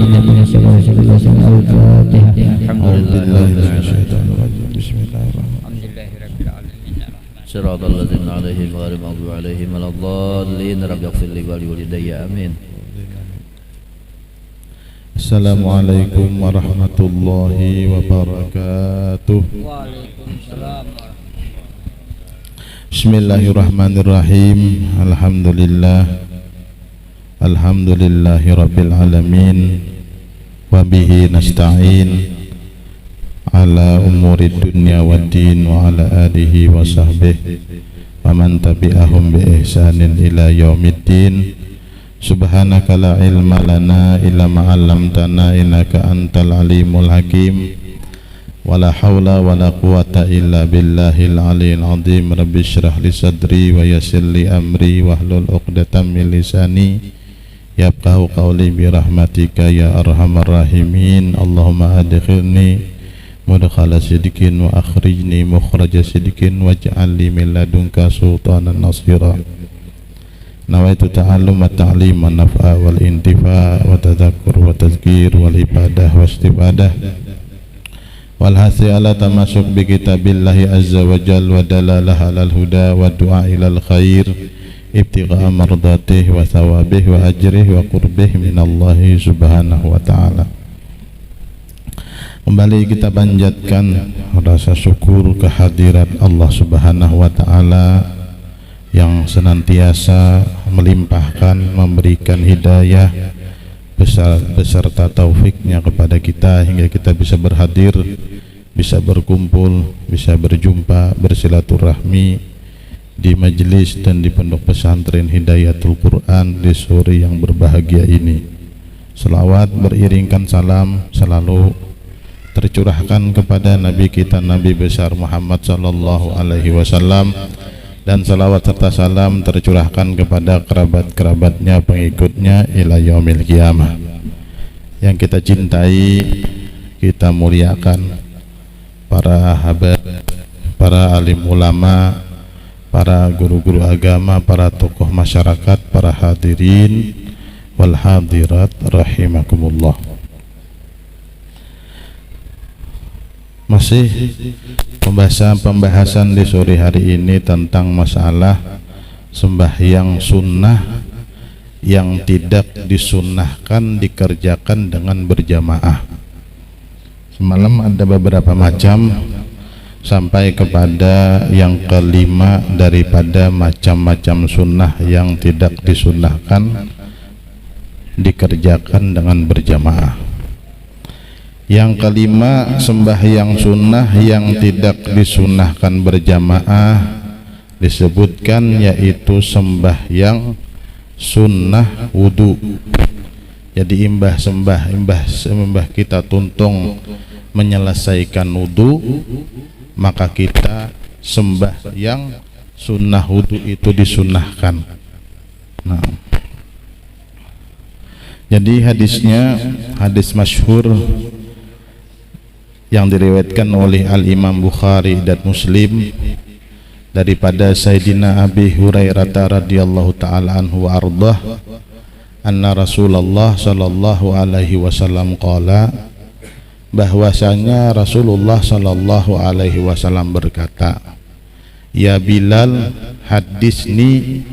إن شاء الله الفاتحة. أعوذ بالله من الشيطان الرجيم. بسم الله الرحمن الرحيم. صراط الذين عليهم غير المغضوب عليهم ولا الضالين رب اغفر لي ولوالدي آمين. Assalamualaikum warahmatullahi wabarakatuh. Waalaikumsalam. Bismillahirrahmanirrahim. Alhamdulillahi rabbil alamin. Wa bihi nasta'in ala umuri dunya waddin wa ala alihi wa sahbihi wa man tabi'ahum bi ihsanin ila yaumiddin. Subhanaka la ilma lana illa ma 'allamtana innaka antal alimul hakim. Wala haula wala quwata illa billahil aliyil azim. Rabbi shrah li sadri wa yassir li amri wahlul 'uqdatam min lisani yafqahu qawli bi rahmatika ya arhamar rahimin. Allahumma adkhilni mudkhala sidqin wa akhrijni mukhraja sidqin waj'al li min ladunka sultanan nasira. Nawaitu ta'allum wa ta'lim wa naf'a wal intifa' wa tadhakkur wa tazkir wal ibadah wa istifadah wal hasi ala tamasuk bi kitabillahi azza wa jal wa dalalah alal huda wa du'a ilal khair ibtigha mardatih wa thawabih wa ajrih wa qurbih minallahi subhanahu wa ta'ala. Kembali kita panjatkan rasa syukur kehadirat Allah subhanahu wa ta'ala yang senantiasa melimpahkan, memberikan hidayah beserta taufiknya kepada kita hingga kita bisa berhadir, bisa berkumpul, bisa berjumpa, bersilaturahmi di majelis dan di pondok pesantren Hidayatul Quran di sore yang berbahagia ini. Selawat beriringkan salam selalu tercurahkan kepada Nabi kita, Nabi besar Muhammad sallallahu alaihi wasallam, dan salawat serta salam tercurahkan kepada kerabat-kerabatnya, pengikutnya ila yaumil qiyamah. Yang kita cintai, kita muliakan para habaib, para alim ulama, para guru-guru agama, para tokoh masyarakat, para hadirin wal hadirat rahimakumullah. Masih pembahasan di sore hari ini tentang masalah sembahyang sunnah yang tidak disunnahkan dikerjakan dengan berjamaah. Semalam ada beberapa macam sampai kepada yang kelima daripada macam-macam sunnah yang tidak disunnahkan dikerjakan dengan berjamaah. Yang kelima, sembahyang sunnah yang tidak disunnahkan berjamaah disebutkan yaitu sembahyang sunnah wudu. Jadi imbah kita tuntung menyelesaikan wudu, maka kita sembahyang sunnah wudu itu disunnahkan. Nah, jadi hadisnya hadis masyhur yang diriwayatkan oleh Al-Imam Bukhari dan Muslim daripada Sayyidina Abi Hurairah radhiyallahu ta'ala anhu wa ardhah anna Rasulullah sallallahu alaihi wasallam qala, bahwasanya Rasulullah sallallahu alaihi wasallam berkata, ya Bilal hadisni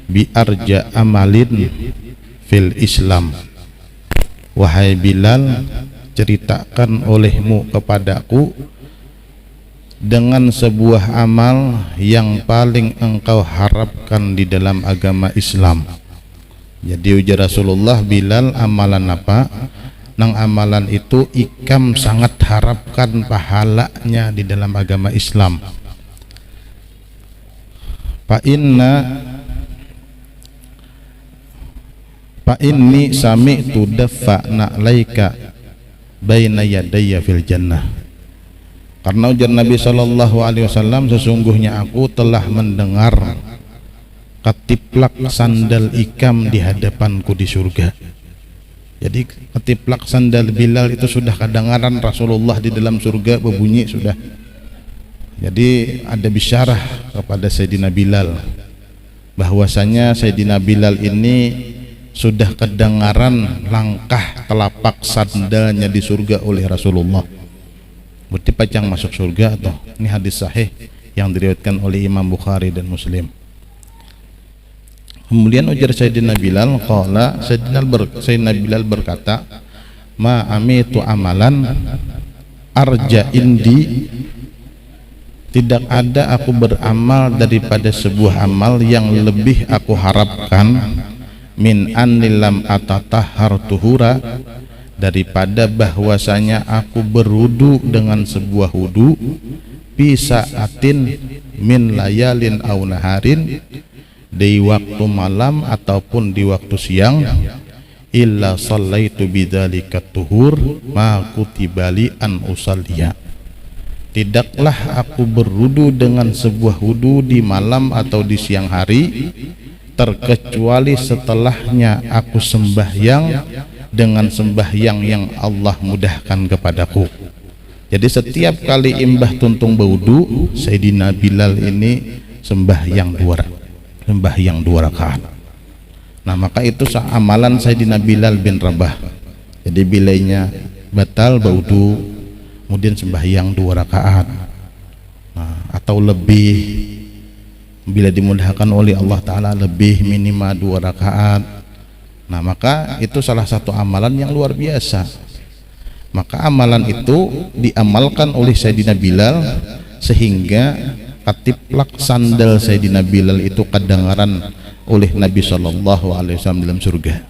bi arja amalin fil Islam. Wahai Bilal, ceritakan olehmu kepadaku dengan sebuah amal yang paling engkau harapkan di dalam agama Islam. Jadi ujar Rasulullah, Bilal, amalan apa? Nang amalan itu ikam sangat harapkan pahalanya di dalam agama Islam. Fa inni sami'tu daffa'na laika baina yadayya fil jannah. Karena ujar Nabi sallallahu alaihi wasallam, sesungguhnya aku telah mendengar ketiplak sandal ikam di hadapanku di surga. Jadi ketiplak sandal Bilal itu sudah kedengaran Rasulullah di dalam surga berbunyi sudah. Jadi ada bisyarah kepada Sayyidina Bilal bahwasanya Sayyidina Bilal ini sudah kedengaran langkah telapak sandalnya di surga oleh Rasulullah. Berarti pacang masuk surga atau ini hadis sahih yang diriwayatkan oleh Imam Bukhari dan Muslim. Kemudian ujar Sayyidina Bilal, qala Sayyidina Bilal berkata, ma amitu amalan arja indi, tidak ada aku beramal daripada sebuah amal yang lebih aku harapkan min anilam atatahhar tuhura, daripada bahwasanya aku berwudu dengan sebuah wudu pisaatin min layalin au naharin, di waktu malam ataupun di waktu siang, illa sallaitu bidzalika tuhur ma kutibali an usalliya, tidaklah aku berwudu dengan sebuah wudu di malam atau di siang hari terkecuali setelahnya aku sembahyang dengan sembahyang yang Allah mudahkan kepadaku. Jadi setiap kali imbah tuntung berwudu, Sayyidina Bilal ini sembahyang dua rakaat. Nah, maka itu amalan Sayyidina Bilal bin Rabah. Jadi bilainya batal berwudu, kemudian sembahyang 2 rakaat, nah, atau lebih bila dimudahkan oleh Allah Ta'ala lebih minimal 2 rakaat. Nah, maka itu salah satu amalan yang luar biasa. Maka amalan itu diamalkan oleh Sayyidina Bilal sehingga katiplak sandal Sayyidina Bilal itu kedengaran oleh Nabi SAW dalam surga.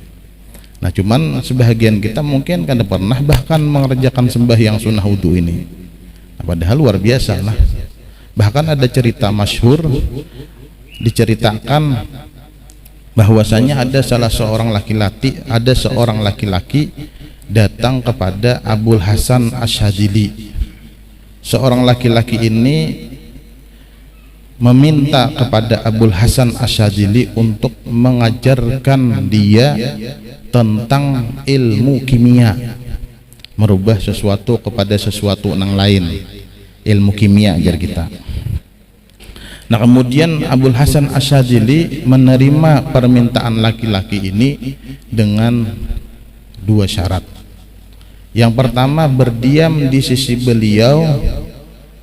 Nah, cuman sebahagian kita mungkin kan pernah bahkan mengerjakan sembahyang sunnah wudu ini. Nah, padahal luar biasa lah. Bahkan ada cerita masyhur diceritakan bahwasanya ada seorang laki-laki datang kepada Abul Hasan Asyadzili. Seorang laki-laki ini meminta kepada Abul Hasan Asyadzili untuk mengajarkan dia tentang ilmu kimia, merubah sesuatu kepada sesuatu yang lain, ilmu kimia ajar kita. Nah, kemudian Abul Hasan Asyadzili menerima permintaan laki-laki ini dengan 2 syarat. Yang pertama, berdiam di sisi beliau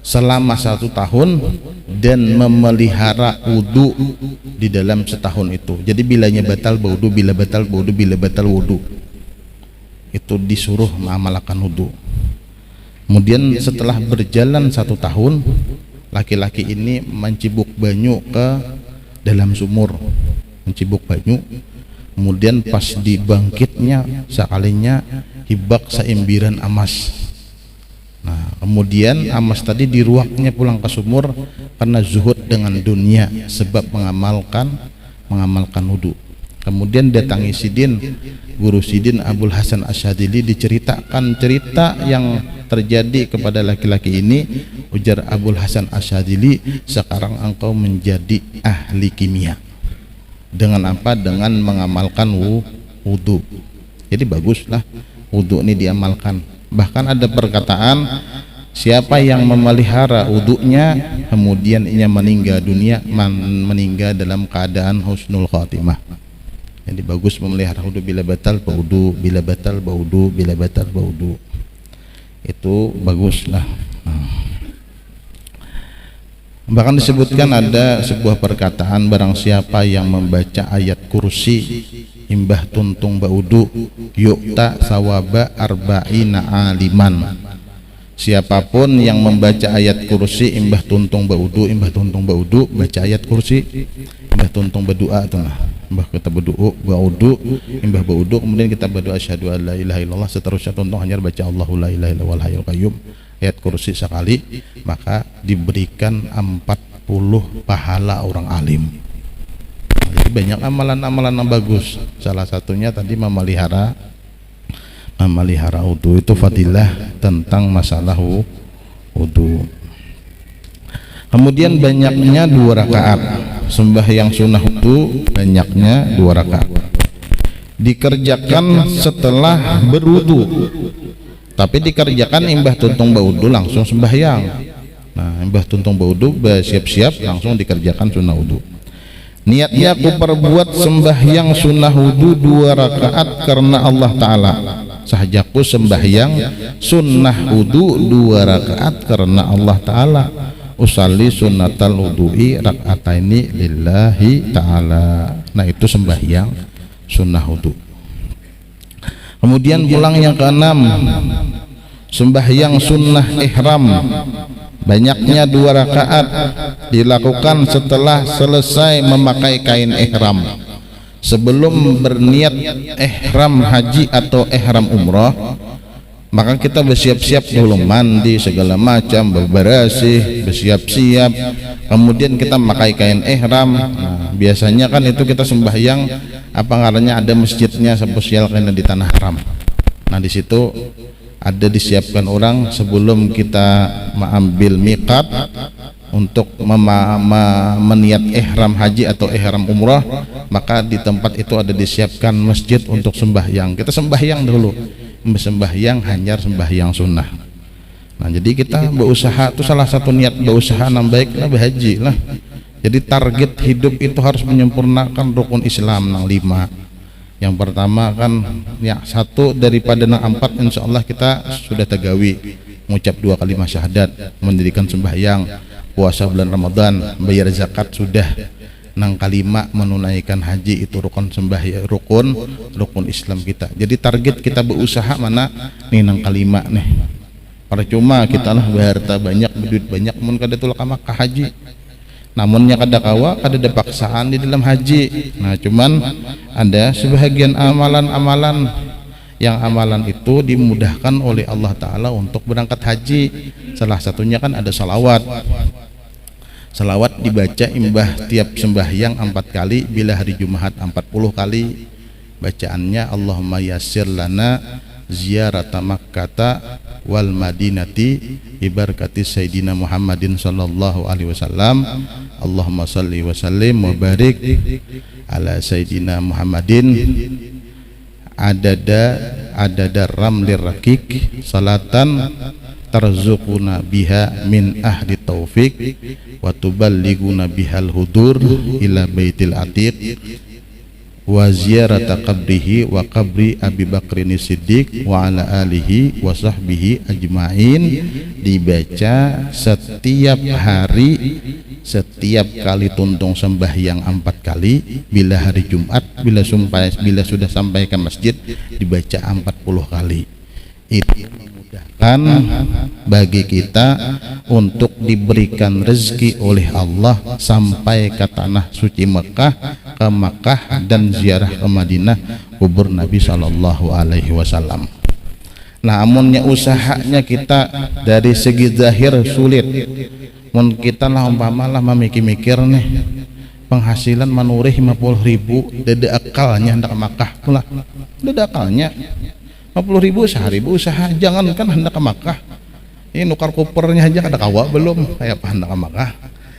selama 1 tahun dan memelihara wudu di dalam setahun itu. Jadi bilanya batal wudu, bila batal wudu, itu disuruh mengamalkan wudu. Kemudian setelah berjalan 1 tahun, laki-laki ini mencibuk banyu ke dalam sumur, kemudian pas dibangkitnya sekalinya hibak seimbiran emas. Nah, kemudian emas tadi diruaknya pulang ke sumur karena zuhud dengan dunia sebab mengamalkan wudu. Kemudian datangi guru Sidin Abul Hasan Asyadzili, diceritakan cerita yang terjadi kepada laki-laki ini. Ujar Abul Hasan Asyadzili, sekarang engkau menjadi ahli kimia. Dengan apa? Dengan mengamalkan wudu. Jadi baguslah wudu ini diamalkan. Bahkan ada perkataan, siapa yang memelihara wudunya kemudian ia meninggal dunia, meninggal dalam keadaan husnul khatimah. Jadi bagus memelihara wudu, bila batal wudu, itu baguslah. Bahkan disebutkan ada sebuah perkataan, barang siapa yang membaca ayat kursi imbah tuntung baudu yukta sawaba arba'ina aliman. Siapapun yang membaca ayat kursi imbah tuntung baudu, baca ayat kursi imbah tuntung berdoa tuh lah. Imbah kita berdoa baudu, imbah baudu, kemudian kita berdoa asyhadu an la ilaha illallah, seterusnya tuntung hanya baca Allahu la ilaha illallah hayyul qayyum, ayat kursi sekali, maka diberikan 40 pahala orang alim. Jadi banyak amalan-amalan yang bagus. Salah satunya tadi memelihara wudu, itu fadilah tentang masalah wudu. Kemudian banyaknya 2 rakaat sembahyang sunnah wudu, banyaknya 2 rakaat dikerjakan setelah berwudu, tapi dikerjakan imbah tuntung baudu langsung sembahyang. Nah, imbah tuntung baudu siap-siap langsung dikerjakan sunnah wudu. Niatnya aku perbuat sembahyang sunnah wudu 2 rakaat karena Allah Ta'ala. Sahajaku sembahyang sunnah wudu 2 rakaat karena Allah Ta'ala. Usalli sunnatal wudu'i raka'ataini lillahi ta'ala. Nah itu sembahyang sunnah wudu. Kemudian pulang yang ke-6, sembahyang sunnah ihram, banyaknya 2 rakaat, dilakukan setelah selesai memakai kain ihram. Sebelum berniat ihram haji atau ihram umrah, maka kita bersiap-siap dulu, mandi segala macam, berbersih, bersiap-siap, kemudian kita memakai kain ihram. Nah, biasanya kan itu kita sembahyang apa ngarannya, ada masjidnya spesial karena di tanah haram. Nah di situ ada disiapkan orang sebelum kita mengambil miqat untuk meniat ihram haji atau ihram umrah, maka di tempat itu ada disiapkan masjid untuk sembahyang. Kita sembahyang dulu, sembahyang hanya sembahyang sunnah. Nah jadi kita berusaha, itu salah satu niat berusaha nambaik lah berhaji lah. Jadi target hidup itu harus menyempurnakan rukun Islam nang 5. Yang pertama kan ya 1 daripada nang 4, insya Allah kita sudah tegawi, mengucap 2 kalimat syahadat, mendirikan sembahyang, puasa bulan Ramadan, bayar zakat sudah. Nang 5 menunaikan haji, itu rukun sembahyang, rukun Islam kita. Jadi target kita berusaha mana nih nang 5 nih. Percuma kita lah berharta banyak, berduit banyak, mun kada tulak Makkah haji. Namunnya kada kawa, kada ada paksaan di dalam haji. Nah cuman ada sebahagian amalan-amalan yang amalan itu dimudahkan oleh Allah Ta'ala untuk berangkat haji. Salah satunya kan ada salawat. Salawat dibaca imbah tiap sembahyang 4 kali, bila hari Jumat 40 kali. Bacaannya Allahumma yassir lana ziyarata Makkata wal Madinati ibarakati Sayyidina Muhammadin sallallahu alaihi wasallam. Allahumma salli wa sallim wa barik ala Sayyidina Muhammadin adada ramlir rakik salatan tarzuquna biha min ahli taufik wa tuballiguna bihal hudur ila baitil atiq wa ziyarata qabrihi wa qabri Abi Bakrin Siddiq wa ala alihi wa sahbihi ajma'in. Dibaca setiap hari, setiap kali tuntung sembahyang 4 kali, bila hari Jumat, bila sudah sampai ke masjid dibaca 40 kali. Itu memudahkan bagi kita untuk diberikan rezeki oleh Allah sampai ke tanah suci Mekah, ke Makkah dan ziarah ke Madinah kubur Nabi sallallahu alaihi wasallam. Nah, amunnya usahanya kita dari segi zahir sulit. Mun kita lah umpamalah memikir-mikir nih penghasilan manurih 50.000, dada akalnya hendak ke Makkah pula. Dada akalnya 50.000 sehari usaha, jangankan hendak ke Makkah. Ini nukar kopernya aja kada kawa belum, kayak apa hendak ke Makkah.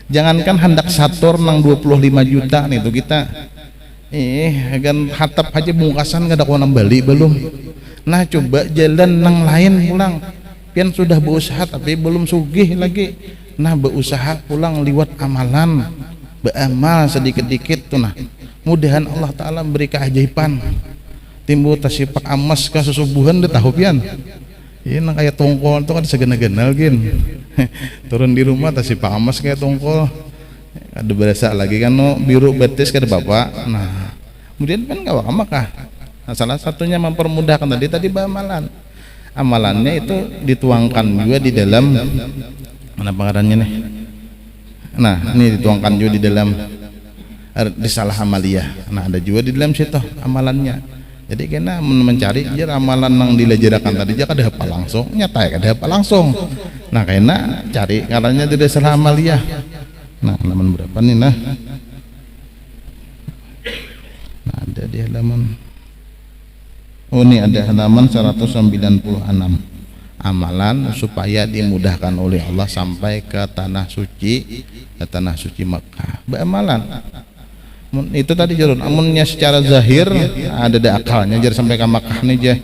Jangankan hendak sator nang 25 juta nih tuh kita. Kan hatap aja bungkasan kada kawa bali belum. Nah coba jalan nang lain pulang, pian sudah berusaha tapi belum sugih lagi. Nah berusaha pulang liwat amalan, beramal sedikit-dikit tuh. Nah mudahan Allah Ta'ala beri keajaiban. Timbul tasipak amas ke susubuhan deh tahu pian. Ini nang kayak tongkol tuh kan segena-genal gin. Turun di rumah tasipak amas kayak tongkol. Ada berasa lagi kan no biru betis kada bapak. Nah kemudian kan gak Makkah. Nah, salah satunya mempermudahkan tadi amalan. Amalannya itu dituangkan juga di dalam mana pengarannya nih. Nah, ini dituangkan juga di dalam risalah amaliyah. Nah, ada juga di dalam situ amalannya. Jadi kena mencari aja amalan yang dilajarakan tadi aja kada hafal langsung, nyata ya kada hafal langsung. Nah, kena cari karanya di risalah amaliyah. Nah, halaman berapa nih nah? Nah, ada di halaman. Oh ini ada halaman 196, amalan supaya dimudahkan oleh Allah sampai ke tanah suci Makkah. Beramalan itu tadi jarun, amunnya secara zahir ada akalnya jar sampai ke Makkah nih jah.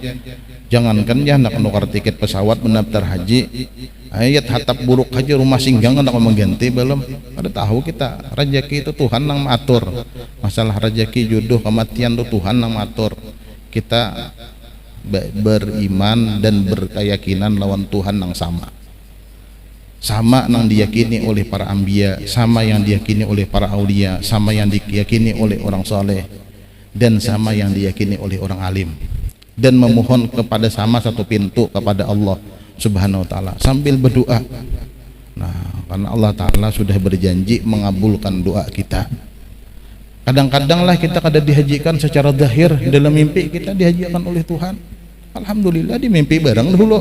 Jangankan ya nak nukar tiket pesawat mendaftar haji, ayat hatap buruk aja rumah singgang hendak mengganti belum. Pada tahu kita rezeki itu Tuhan yang mengatur. Masalah rezeki, jodoh, kematian itu Tuhan yang mengatur. Kita beriman dan berkeyakinan lawan Tuhan yang sama yang diyakini oleh para anbiya, sama yang diyakini oleh para aulia, sama yang diyakini oleh orang soleh, dan sama yang diyakini oleh orang alim, dan memohon kepada sama satu pintu kepada Allah Subhanahu wa ta'ala sambil berdoa. Nah, karena Allah ta'ala sudah berjanji mengabulkan doa kita. Kadang-kadang lah kita kada dihajikan secara zahir, dalam mimpi kita dihajikan oleh Tuhan. Alhamdulillah di mimpi bareng dulu.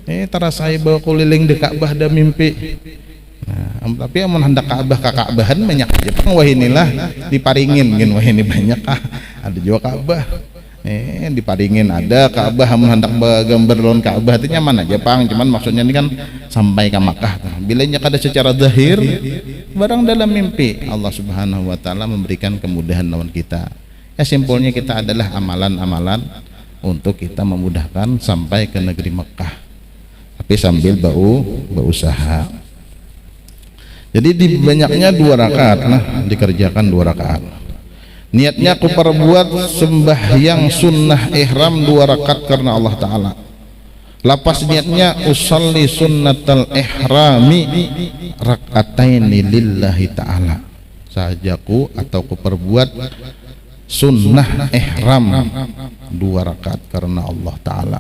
Tara saya bawa keliling di Ka'bah dah mimpi. Nah, tapi amun hendak Ka'bahan banyak aja pang wah inilah diparingin gin wah ini banyak ada juga Ka'bah. Diparingin ada Ka'bah amun hendak gambar lawan Ka'bah itu nyaman aja pang, cuman maksudnya ini kan sampai ke Makkah. Bila nya kada secara zahir barang dalam mimpi, Allah Subhanahu wa taala memberikan kemudahan lawan kita. Ya simpulnya kita adalah amalan-amalan untuk kita memudahkan sampai ke negeri Mekah, tapi sambil berusaha. Jadi di banyaknya 2 rakaat, nah dikerjakan 2 rakaat. Niatnya aku perbuat sembahyang sunnah ihram 2 rakaat karena Allah Ta'ala. Lapas niatnya usalli sunnatal ihrami rakataini lillahi ta'ala. Sajaku atau ku perbuat sunnah ihram 2 rakaat karena Allah Ta'ala.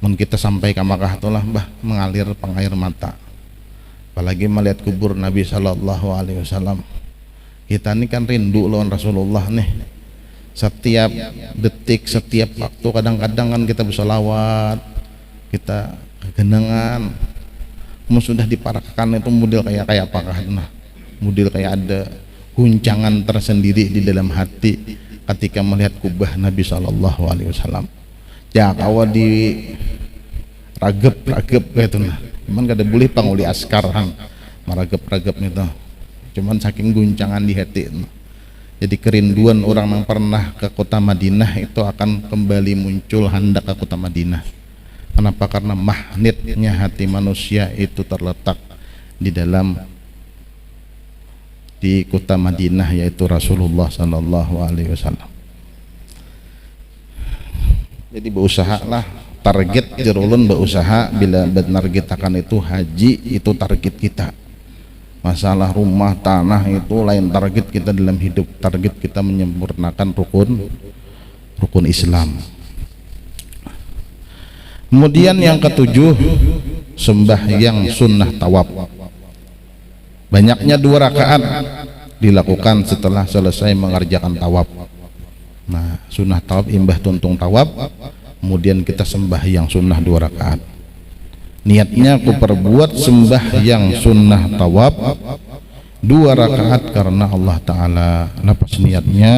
Mun kita sampai ke Makkah itulah mengalir pengair mata, apalagi melihat kubur Nabi Sallallahu Alaihi Wasallam. Kita ini kan rindu lawan Rasulullah nih, setiap detik, setiap waktu. Kadang-kadang kan kita bersolawat, kita kegenangan, sudah diparakkan itu model kayak apakah, nah model kayak ada guncangan tersendiri di dalam hati ketika melihat kubah Nabi Sallallahu Alaihi Wasallam. Ya kawa di ragep gitu nah. Cuman kada boleh panguli askar kan maragep-ragep itu. Cuman saking guncangan di hati. Jadi kerinduan orang yang pernah ke kota Madinah itu akan kembali muncul hendak ke kota Madinah. Kenapa? Karena magnetnya hati manusia itu terletak di kota Madinah, yaitu Rasulullah Sallallahu Alaihi Wasallam. Jadi berusahalah, target jerulun berusaha bila menargetakan itu haji, itu target kita. Masalah rumah tanah itu lain target kita dalam hidup. Target kita menyempurnakan rukun Islam. Kemudian yang ketujuh, sembahyang sunnah tawaf. Banyaknya 2 rakaat dilakukan setelah selesai mengerjakan tawaf. Nah, sunnah tawaf imbah tuntung tawaf, kemudian kita sembahyang sunnah 2 rakaat. Niatnya aku perbuat sembahyang sunnah tawaf 2 rakaat karena Allah Ta'ala. Lepas niatnya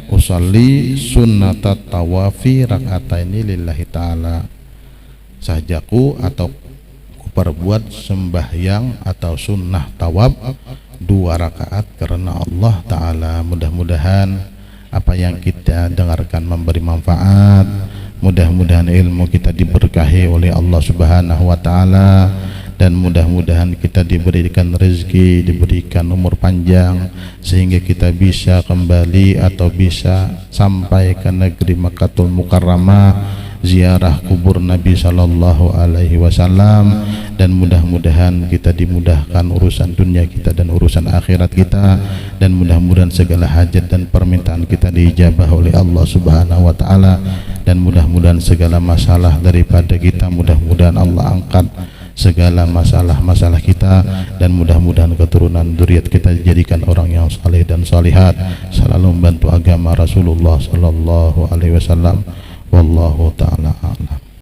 usalli sunnata tawafi rakataini lillahi ta'ala. Sajaku atau ku perbuat sembahyang atau sunnah tawaf 2 rakaat karena Allah Ta'ala. Mudah-mudahan apa yang kita dengarkan memberi manfaat, mudah-mudahan ilmu kita diberkahi oleh Allah Subhanahu wa Ta'ala, dan mudah-mudahan kita diberikan rezeki, diberikan umur panjang sehingga kita bisa kembali atau bisa sampai ke negeri Makkatul Mukarramah, ziarah kubur Nabi Sallallahu Alaihi Wasallam, dan mudah-mudahan kita dimudahkan urusan dunia kita dan urusan akhirat kita, dan mudah-mudahan segala hajat dan permintaan kita diijabah oleh Allah Subhanahu wa Ta'ala, dan mudah-mudahan segala masalah daripada kita mudah-mudahan Allah angkat segala masalah-masalah kita, dan mudah-mudahan keturunan zuriat kita dijadikan orang yang saleh dan salihat, selalu membantu agama Rasulullah Sallallahu Alaihi Wasallam. Wallahu ta'ala a'lam.